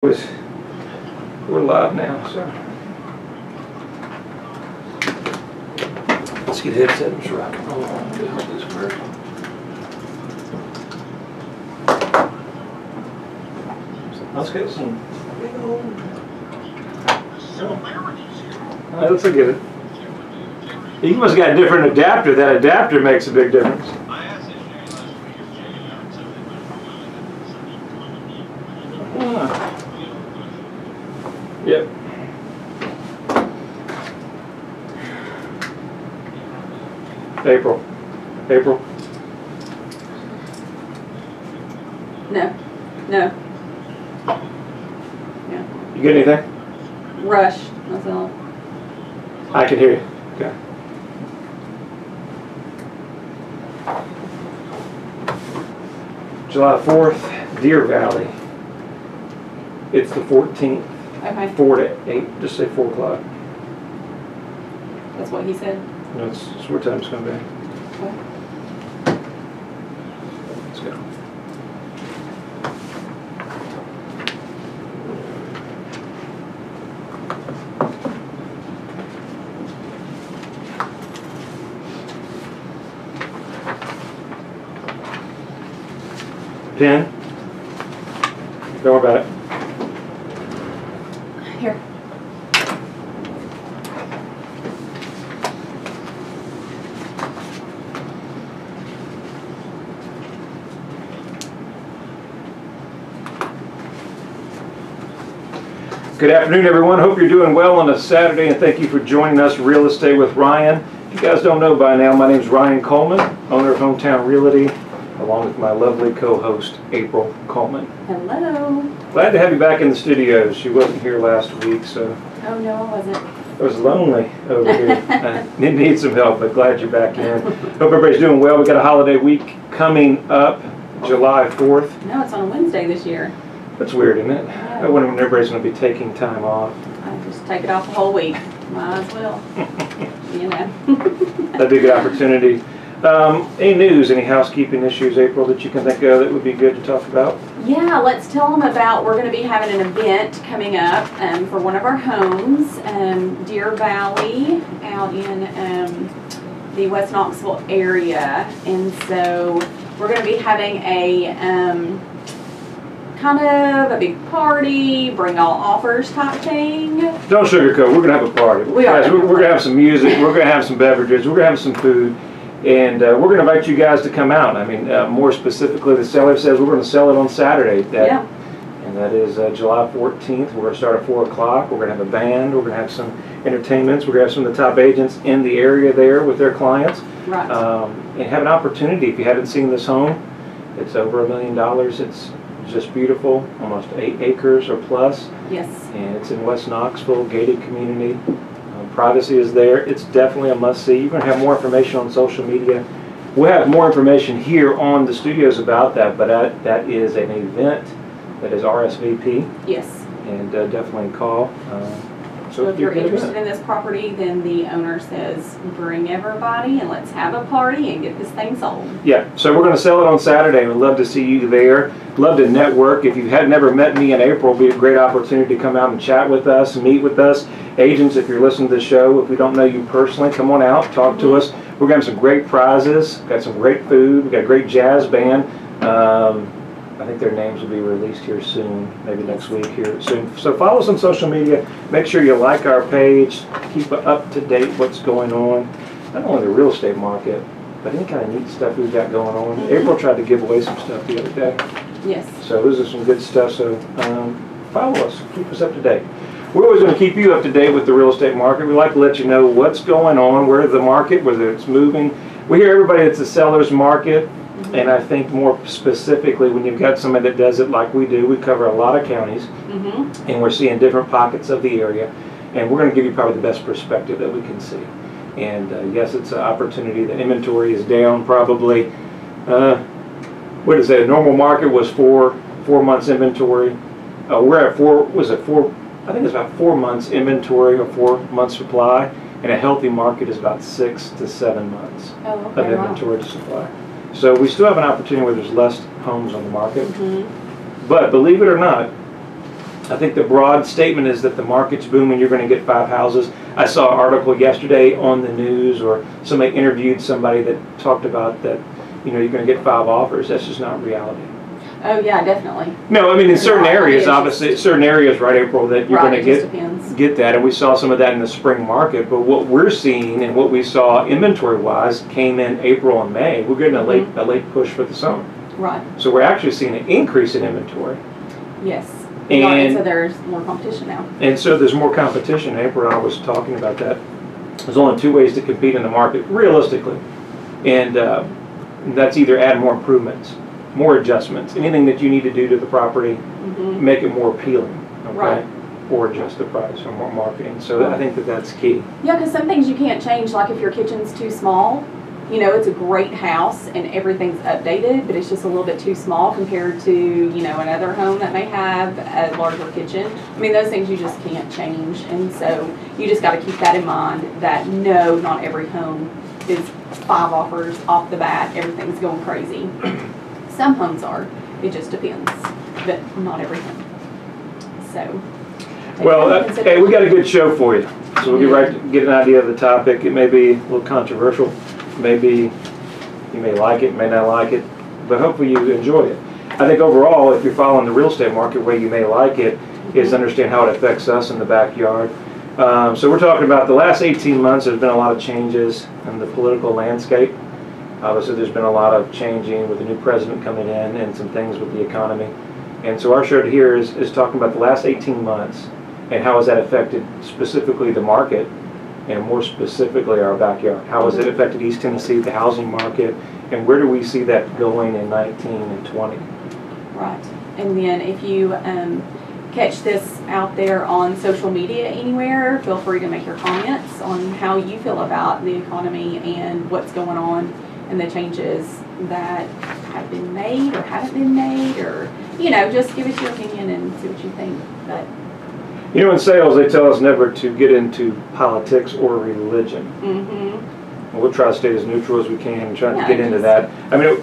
We're live now, so let's get headsets rocking. Hold on, see how this works. Let's get some. Alright, let's look at it. You must have got a different adapter. That adapter makes a big difference. Yep. April. No. Yeah. You get anything? Rush. That's all. I can hear you. Okay. July 4th, Deer Valley. It's the 14th. Okay. 4 to 8. Just say 4 o'clock. That's what he said. No, it's what time it's going to be. Okay. Let's go. Pen? Don't worry about it. Here. Good afternoon, everyone. Hope you're doing well on a Saturday, and thank you for joining us, Real Estate with Ryan. If you guys don't know by now, my name is Ryan Coleman, owner of Hometown Realty, along with my lovely co-host, April Coleman. Hello. Glad to have you back in the studios. She wasn't here last week, so Oh, no, I wasn't. I was lonely over here. I need some help, but glad you're back in. Hope everybody's doing well. We got a holiday week coming up, July 4th. No, it's on a Wednesday this year. That's weird, isn't it? Yeah. I wonder when everybody's going to be taking time off. I just take it off the whole week. Might as well. You know. That'd be a good opportunity. Any news, any housekeeping issues, April, that you can think of that would be good to talk about? Yeah, let's tell them about, we're going to be having an event coming up for one of our homes, Deer Valley, out in the West Knoxville area. And so we're going to be having a kind of a big party, bring all offers type thing. Don't sugarcoat, we're going to have a party. We are. Guys, we're going to have some music, we're going to have some beverages, we're going to have some food. And we're going to invite you guys to come out. I mean, more specifically, the seller says we're going to sell it on Saturday. Yeah. And that is July 14th. We're going to start at 4 o'clock. We're going to have a band. We're going to have some entertainments. We're going to have some of the top agents in the area there with their clients. Right. And have an opportunity. If you haven't seen this home, it's over $1 million. It's just beautiful, almost 8 acres or plus. Yes. And it's in West Knoxville, gated community. Privacy is there. It's definitely a must-see. You're going to have more information on social media. We'll have more information here on the studios about that, but that is an event that is RSVP. Yes. And definitely call. So if you're interested in this property, then the owner says, bring everybody and let's have a party and get this thing sold. Yeah, so we're going to sell it on Saturday. We'd love to see you there. Love to network. If you had never met me in April, it'd be a great opportunity to come out and chat with us, meet with us. Agents, if you're listening to the show, if we don't know you personally, come on out, talk to us. We're going to have some great prizes, got some great food, we got a great jazz band. I think their names will be released here soon, maybe next week here soon. So follow us on social media. Make sure you like our page. Keep up to date what's going on. Not only the real estate market, but any kind of neat stuff we've got going on. April tried to give away some stuff the other day. Yes. So this is some good stuff. So follow us. Keep us up to date. We're always going to keep you up to date with the real estate market. We like to let you know what's going on, where the market, whether it's moving. We hear everybody it's a seller's market. And I think more specifically, when you've got somebody that does it like we do, we cover a lot of counties, and we're seeing different pockets of the area, and we're going to give you probably the best perspective that we can see. And yes, it's an opportunity. The inventory is down probably. What is it? A normal market was four months inventory. We're at four. Was it four? I think it's about 4 months inventory or 4 months supply, and a healthy market is about 6 to 7 months of inventory to supply. So we still have an opportunity where there's less homes on the market. But believe it or not, I think the broad statement is that the market's booming. You're going to get 5 houses. I saw an article yesterday on the news, or somebody interviewed somebody that talked about that, you know, you're going to get 5 offers. That's just not reality. Oh yeah, definitely. No, I mean in certain areas, obviously, certain areas, right, April, that you're going to get that, and we saw some of that in the spring market. But what we're seeing and what we saw inventory-wise came in April and May. We're getting a late push for the summer. Right. So we're actually seeing an increase in inventory. Yes. And so there's more competition now. And so there's more competition. April and I was talking about that. There's only 2 ways to compete in the market, realistically. And that's either add more improvements, more adjustments, anything that you need to do to the property, make it more appealing, okay? Right. Or adjust the price or more marketing. So I think that that's key. Yeah, because some things you can't change, like if your kitchen's too small, you know, it's a great house and everything's updated, but it's just a little bit too small compared to, you know, another home that may have a larger kitchen. I mean, those things you just can't change. And so you just got to keep that in mind, that no, not every home is 5 offers off the bat, everything's going crazy. Some homes are, it just depends, but not every home. So. Well, hey, we got a good show for you. So we'll get an idea of the topic. It may be a little controversial. Maybe you may like it, may not like it, but hopefully you enjoy it. I think overall, if you're following the real estate market, way you may like it is understand how it affects us in the backyard. So we're talking about the last 18 months, there's been a lot of changes in the political landscape. Obviously, there's been a lot of changing with the new president coming in and some things with the economy. And so our show here is talking about the last 18 months and how has that affected specifically the market, and more specifically our backyard. How has it affected East Tennessee, the housing market, and where do we see that going in 19 and 20? Right. And then if you catch this out there on social media anywhere, feel free to make your comments on how you feel about the economy and what's going on and the changes that have been made or haven't been made, or, you know, just give us your opinion and see what you think. But you know, in sales, they tell us never to get into politics or religion. We'll try to stay as neutral as we can and try to get into that. I mean,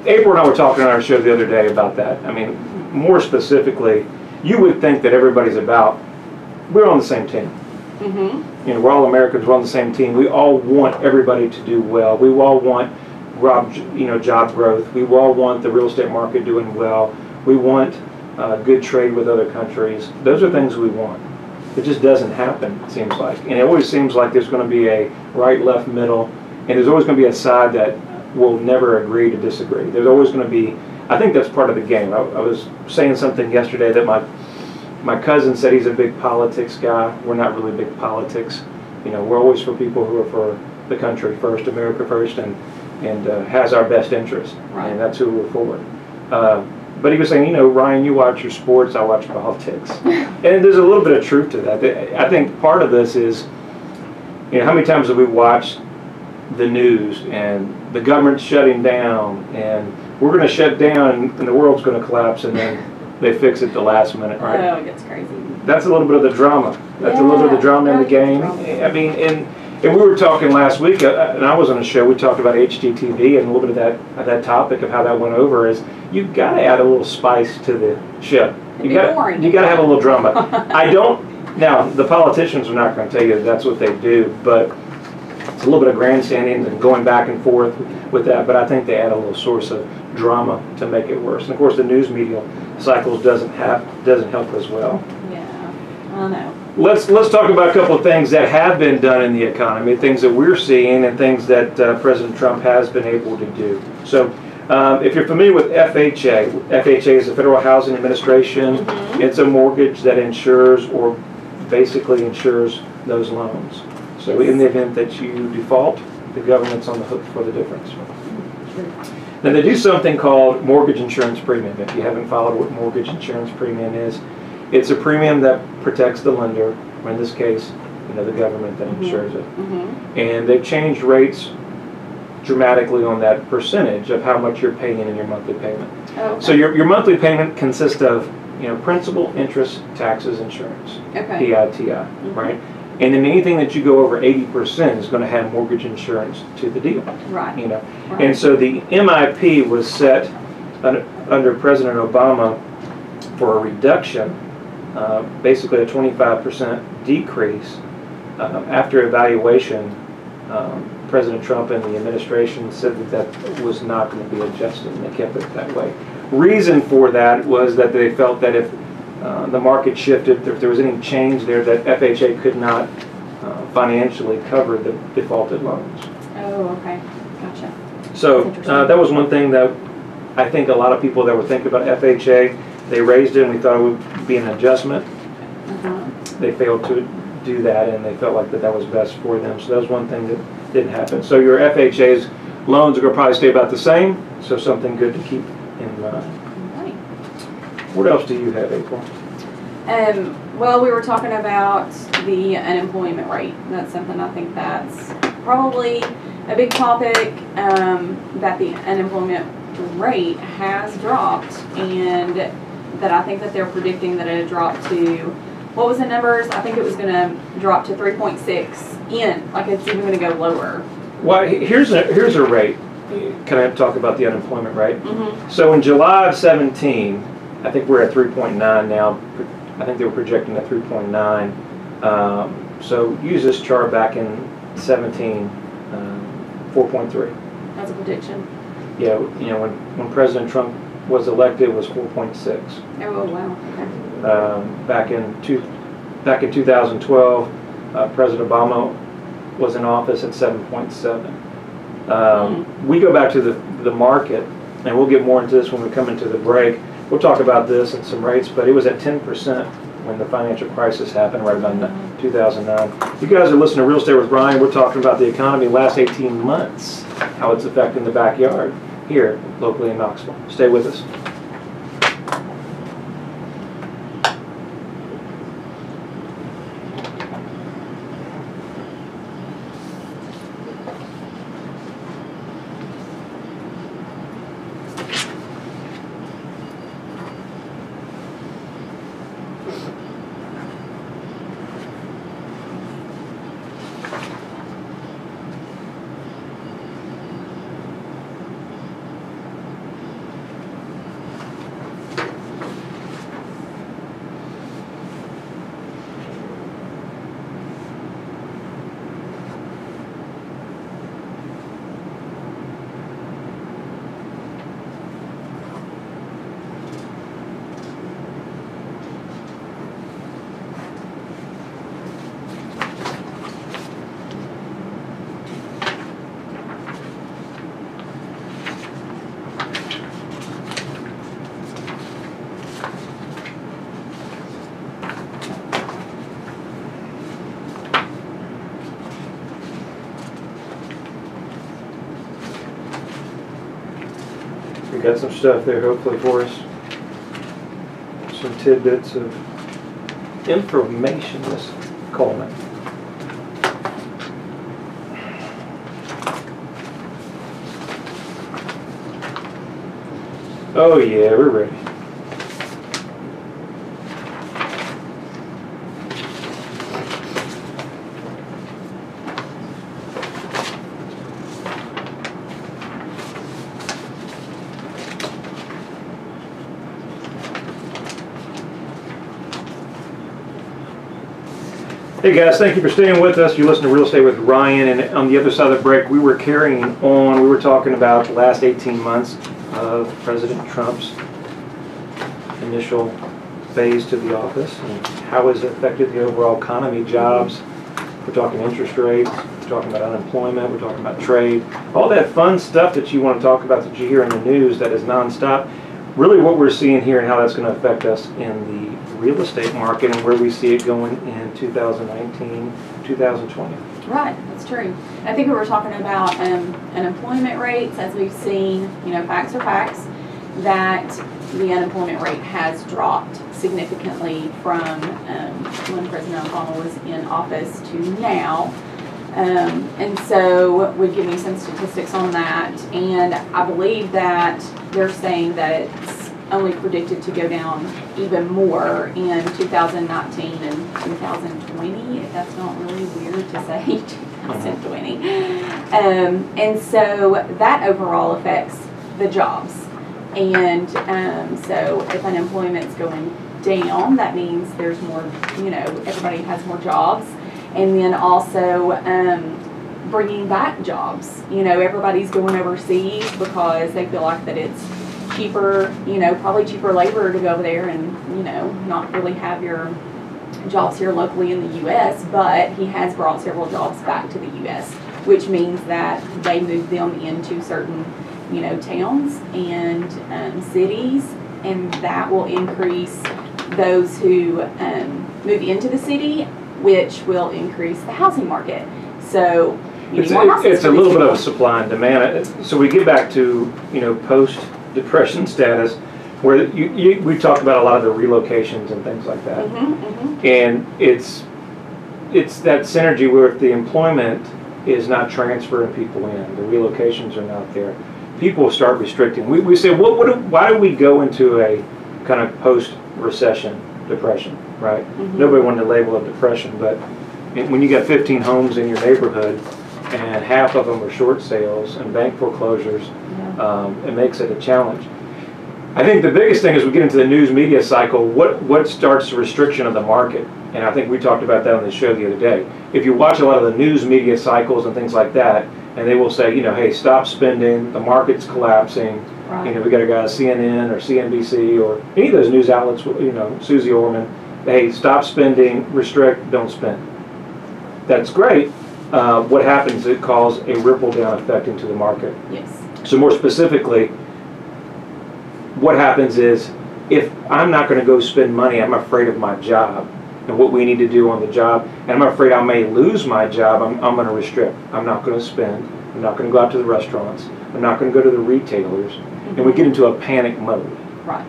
April and I were talking on our show the other day about that. I mean, more specifically, you would think that everybody's we're on the same team. You know, we're all Americans, we're on the same team. We all want everybody to do well. We all want job growth. We all want the real estate market doing well. We want good trade with other countries. Those are things we want. It just doesn't happen, it seems like. And it always seems like there's going to be a right, left, middle, and there's always going to be a side that will never agree to disagree. There's always going to be, I think that's part of the game. I was saying something yesterday that my cousin said he's a big politics guy. We're not really big politics. You know, we're always for people who are for the country first, America first, and has our best interest. Right. And that's who we're for. But he was saying, you know, Ryan, you watch your sports, I watch politics. And there's a little bit of truth to that. I think part of this is, you know, how many times have we watched the news and the government's shutting down and we're going to shut down and the world's going to collapse, and then they fix it the last minute, right? Oh, it gets crazy. That's a little bit of the drama. That's a little bit of the drama in the game. I mean, and we were talking last week, and I was on a show, we talked about HGTV and a little bit of that topic of how that went over is you've got to add a little spice to the show. You got to have a little drama. Now, the politicians are not going to tell you that's what they do, but it's a little bit of grandstanding and going back and forth with that, but I think they add a little source of drama to make it worse. And of course, the news media cycles doesn't help as well. Yeah, I know. Let's talk about a couple of things that have been done in the economy, things that we're seeing, and things that President Trump has been able to do. So, if you're familiar with FHA is the Federal Housing Administration. It's a mortgage that insures or basically insures those loans. So in the event that you default, the government's on the hook for the difference. Now they do something called mortgage insurance premium. If you haven't followed what mortgage insurance premium is, it's a premium that protects the lender, or in this case, you know, the government that insures it. And they've changed rates dramatically on that percentage of how much you're paying in your monthly payment. Okay. So your monthly payment consists of, you know, principal, interest, taxes, insurance, PITI, right? And then anything that you go over 80% is going to have mortgage insurance to the deal. Right. You know, and so the MIP was set under President Obama for a reduction, basically a 25% decrease. After evaluation, President Trump and the administration said that that was not going to be adjusted, and they kept it that way. Reason for that was that they felt that if the market shifted, if there was any change there, that FHA could not financially cover the defaulted loans. Oh, okay, gotcha. So that was one thing that I think a lot of people that were thinking about FHA, they raised it and we thought it would be an adjustment. They failed to do that, and they felt like that was best for them. So that was one thing that didn't happen. So your FHA's loans are going to probably stay about the same, so something good to keep in mind. Right. What else do you have, April? Well, we were talking about the unemployment rate. That's something I think that's probably a big topic, that the unemployment rate has dropped, and that I think that they're predicting that it dropped to, what was the numbers? I think it was going to drop to 3.6 like it's even going to go lower. Well, here's a rate. Can I talk about the unemployment rate? So in July of 17, I think we're at 3.9 now. I think they were projecting at 3.9. So use this chart back in 17, 4.3. That's a prediction. Yeah, you know, when President Trump was elected, it was 4.6. Oh wow. Okay. Back in 2012, President Obama was in office at 7.7. We go back to the market, and we'll get more into this when we come into the break. We'll talk about this and some rates, but it was at 10% when the financial crisis happened, right about 2009. You guys are listening to Real Estate with Ryan. We're talking about the economy the last 18 months, how it's affecting the backyard here locally in Knoxville. Stay with us. We got some stuff there, hopefully, for us. Some tidbits of information, Miss Coleman. Oh yeah, we're ready. Hey guys, thank you for staying with us. You listen to Real Estate with Ryan, and on the other side of the break, we were carrying on. We were talking about the last 18 months of President Trump's initial phase to the office and how it's affected the overall economy, jobs. We're talking interest rates, we're talking about unemployment, we're talking about trade, all that fun stuff that you want to talk about that you hear in the news that is nonstop. Really what we're seeing here and how that's going to affect us in the real estate market and where we see it going in 2019, 2020. Right, that's true. I think we were talking about unemployment rates, as we've seen, you know, facts are facts, that the unemployment rate has dropped significantly from when President Obama was in office to now. And so we've given you some statistics on that, and I believe that they're saying that it's only predicted to go down even more in 2019 and 2020, if that's not really weird to say, 2020. And so that overall affects the jobs. And so if unemployment's going down, that means there's more, everybody has more jobs. And then also bringing back jobs. Everybody's going overseas because they feel like that it's cheaper, probably cheaper labor to go over there and, not really have your jobs here locally in the U.S., but he has brought several jobs back to the U.S., which means that they move them into certain, towns and cities, and that will increase those who move into the city, which will increase the housing market. So you need more houses. It's a little bit of a supply and demand. So we get back to post-depression status, where we talked about a lot of the relocations and things like that, and it's that synergy where if the employment is not transferring people in, the relocations are not there, people start restricting. We say, why do we go into a kind of post-recession depression, right? Nobody wanted to label it depression, but when you got 15 homes in your neighborhood and half of them are short sales and bank foreclosures, it makes it a challenge. I think the biggest thing is we get into the news media cycle, what starts the restriction of the market? And I think we talked about that on the show the other day. If you watch a lot of the news media cycles and things like that, and they will say, hey, stop spending, the market's collapsing, we got a guy on CNN or CNBC or any of those news outlets, Susie Orman, hey, stop spending, restrict, don't spend. That's great. What happens, it causes a ripple down effect into the market. Yes. So more specifically, what happens is, if I'm not going to go spend money, I'm afraid of my job and what we need to do on the job, and I'm afraid I may lose my job, I'm going to restrict. I'm not going to spend. I'm not going to go out to the restaurants. I'm not going to go to the retailers. And we get into a panic mode. Right.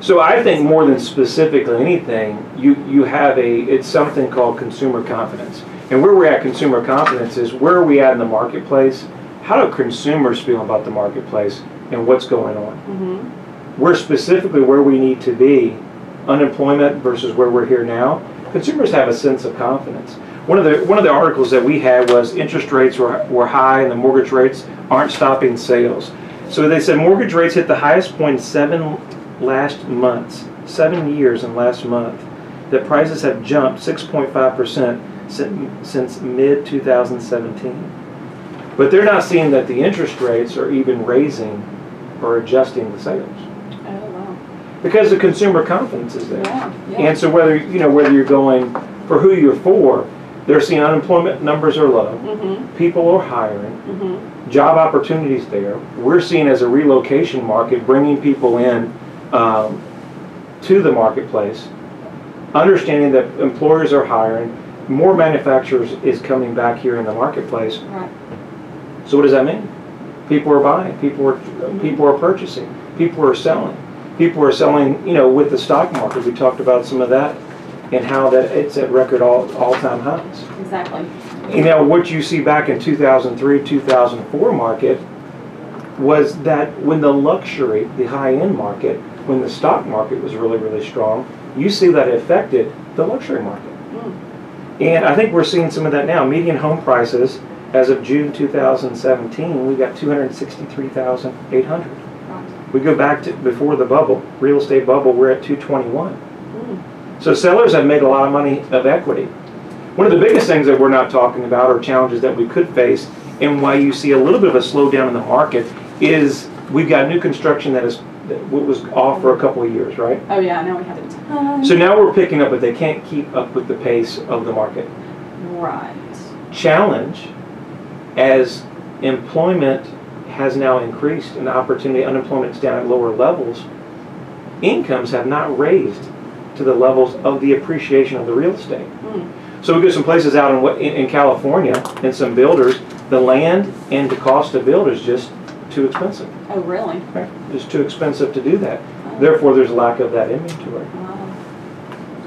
So I think more than specifically anything, you have it's something called consumer confidence. And where we're at consumer confidence is, where are we at in the marketplace? How do consumers feel about the marketplace and what's going on? We're specifically where we need to be, unemployment versus where we're here now. Consumers have a sense of confidence. One of the articles that we had was interest rates were high and the mortgage rates aren't stopping sales. So they said mortgage rates hit the highest point in 7 years in last month. That prices have jumped 6.5% since mid-2017. But they're not seeing that the interest rates are even raising or adjusting the sales. Because the consumer confidence is there. And so whether you're going for who you're for, they're seeing unemployment numbers are low, people are hiring, job opportunities there. We're seeing as a relocation market, bringing people in to the marketplace, understanding that employers are hiring, more manufacturers is coming back here in the marketplace. So what does that mean? People are buying, people are purchasing, people are selling. People are selling, with the stock market. We talked about some of that and how that it's at record all-time highs. Exactly. What you see back in 2003, 2004 market was that when the luxury, the high-end market, when the stock market was really, really strong, you see that it affected the luxury market. And I think we're seeing some of that now. Median home prices, as of June 2017, we got $263,800. We go back to before the bubble, real estate bubble, we're at 221. So sellers have made a lot of money of equity. One of the biggest things that we're not talking about, or challenges that we could face, and why you see a little bit of a slowdown in the market, is we've got new construction that was off for a couple of years, right? Oh yeah, now we have a ton. So now we're picking up, but they can't keep up with the pace of the market. Right. Challenge, as employment has now increased and unemployment's down at lower levels, incomes have not raised to the levels of the appreciation of the real estate. So we go some places out in California, and some builders, the land and the cost to build is just too expensive. Oh really? Right? Just too expensive to do that. Therefore there's a lack of that inventory.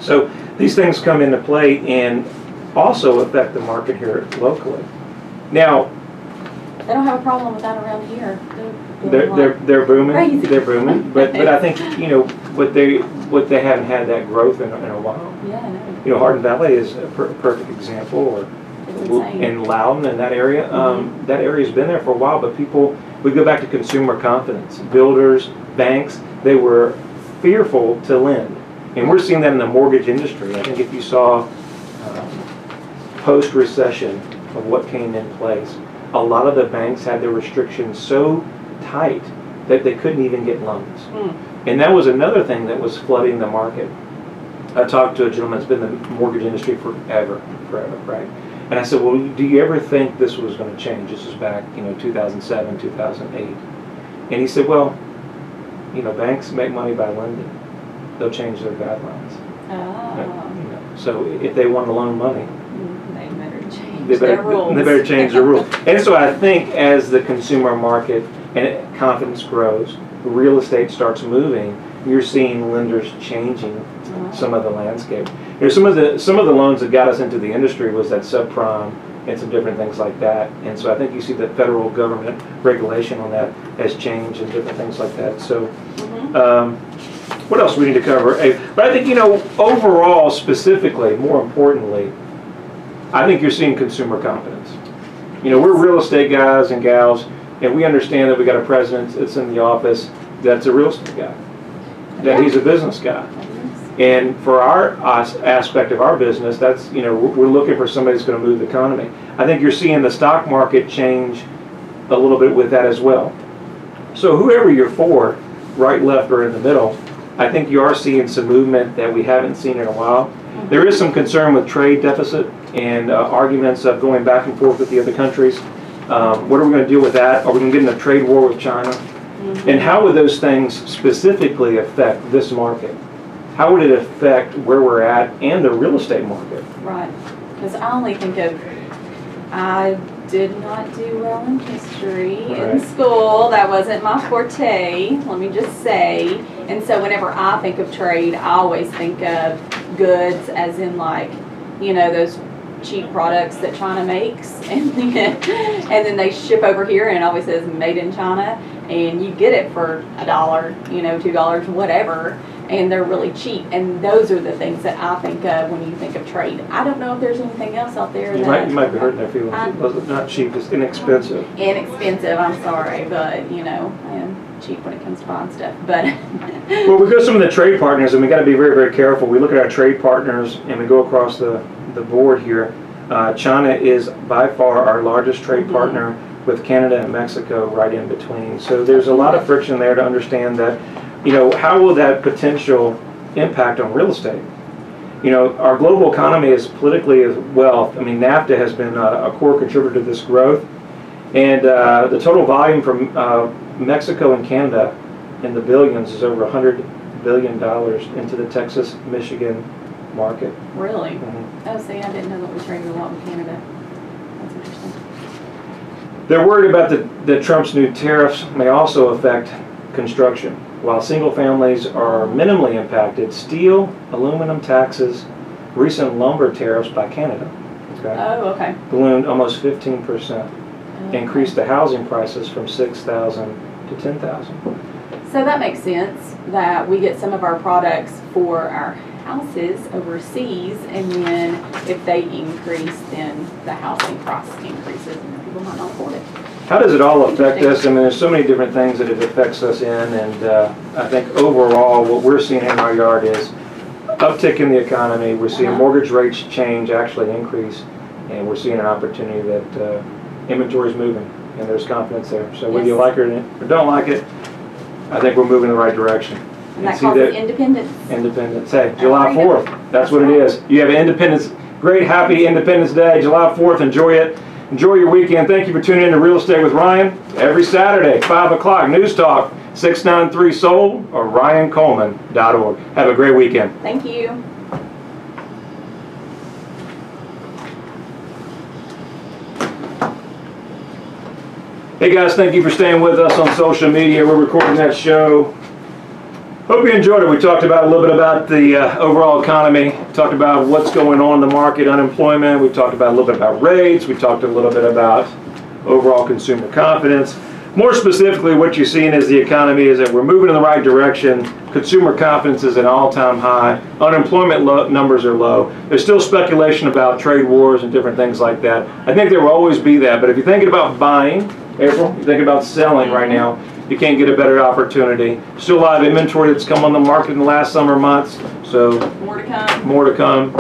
So these things come into play and also affect the market here locally. Now, they don't have a problem with that around here. They're booming. Crazy. They're booming. But I think what they haven't had that growth in a while. Yeah, I know. Hardin Valley is a perfect example, or in Loudon in that area. That area's been there for a while, but people We go back to consumer confidence. Builders, banks, they were fearful to lend. And we're seeing that in the mortgage industry. I think if you saw post-recession of what came in place, a lot of the banks had their restrictions so tight that they couldn't even get loans. And that was another thing that was flooding the market. I talked to a gentleman that's been in the mortgage industry forever, right? And I said, well, do you ever think this was going to change? This was back, 2007, 2008. And he said, well, banks make money by lending. They'll change their guidelines. Oh. So if they want to loan money, they better change their rules. They better change their rules. And so I think as the consumer market and confidence grows, real estate starts moving, you're seeing lenders changing some of the landscape. Some of the loans that got us into the industry was that subprime and some different things like that. And so I think you see the federal government regulation on that has changed and different things like that. So what else do we need to cover? But I think, overall, specifically, more importantly, I think you're seeing consumer confidence. We're real estate guys and gals, and we understand that we got a president that's in the office that's a real estate guy, that he's a business guy. And for our aspect of our business, that's, we're looking for somebody that's going to move the economy. I think you're seeing the stock market change a little bit with that as well. So whoever you're for, right, left, or in the middle, I think you are seeing some movement that we haven't seen in a while. There is some concern with trade deficit and arguments of going back and forth with the other countries. What are we going to do with that? Are we going to get in a trade war with China? And how would those things specifically affect this market? How would it affect where we're at and the real estate market? Right, because I only think of, I did not do well in history in school. That wasn't my forte, let me just say. And so whenever I think of trade, I always think of goods as in those cheap products that China makes, and then they ship over here and it always says made in China, and you get it for $1, $2, whatever. And they're really cheap, and those are the things that I think of when you think of trade. I don't know if there's anything else out there. You might be hurting their feelings. It's not cheap, it's inexpensive. Inexpensive, I'm sorry, but I am cheap when it comes to buying stuff. But well, we go to some of the trade partners, and we got to be very, very careful. We look at our trade partners, and we go across the board here. China is by far our largest trade partner, with Canada and Mexico right in between. So there's a lot of friction there to understand that. How will that potential impact on real estate? Our global economy is politically as well. NAFTA has been a core contributor to this growth. And the total volume from Mexico and Canada in the billions is over $100 billion into the Texas, Michigan market. Really? Oh, see, I didn't know that we traded a lot with Canada. That's interesting. They're worried about the Trump's new tariffs may also affect construction. While single families are minimally impacted, steel, aluminum taxes, recent lumber tariffs by Canada ballooned almost 15%, increased the housing prices from $6,000 to $10,000. So that makes sense that we get some of our products for our houses overseas, and then if they increase, then the housing price increases and people might not afford it. How does it all affect us? There's so many different things that it affects us in, and I think overall what we're seeing in our yard is uptick in the economy. We're seeing mortgage rates change, actually increase, and we're seeing an opportunity that inventory is moving, and there's confidence there. So whether you like it or don't like it, I think we're moving in the right direction. And that calls it independence. Independence. Hey, July 4th, that's what it is. You have an Independence, great, happy Independence Day, July 4th, enjoy it. Enjoy your weekend. Thank you for tuning in to Real Estate with Ryan every Saturday, 5 o'clock, News Talk, 693 Sold or RyanColeman.org. Have a great weekend. Thank you. Hey guys, thank you for staying with us on social media. We're recording that show. Hope you enjoyed it. We talked about a little bit about the overall economy. We talked about what's going on in the market, unemployment. We talked about a little bit about rates. We talked a little bit about overall consumer confidence. more specifically, what you're seeing is the economy is that we're moving in the right direction. Consumer confidence is at an all-time high. Unemployment numbers are low. There's still speculation about trade wars and different things like that. I think there will always be that. But if you're thinking about buying, April, you're thinking about selling right now, you can't get a better opportunity. Still a lot of inventory that's come on the market in the last summer months. So more to come. More to come.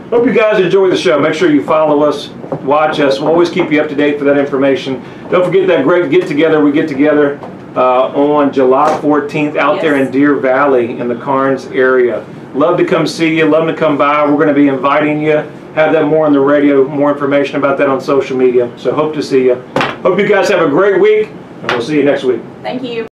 Hope you guys enjoy the show. Make sure you follow us, watch us. We'll always keep you up to date for that information. Don't forget that great get-together we get together on July 14th out there in Deer Valley in the Carnes area. Love to come see you. Love to come by. We're going to be inviting you. Have that more on the radio, more information about that on social media. So hope to see you. Hope you guys have a great week, and we'll see you next week. Thank you.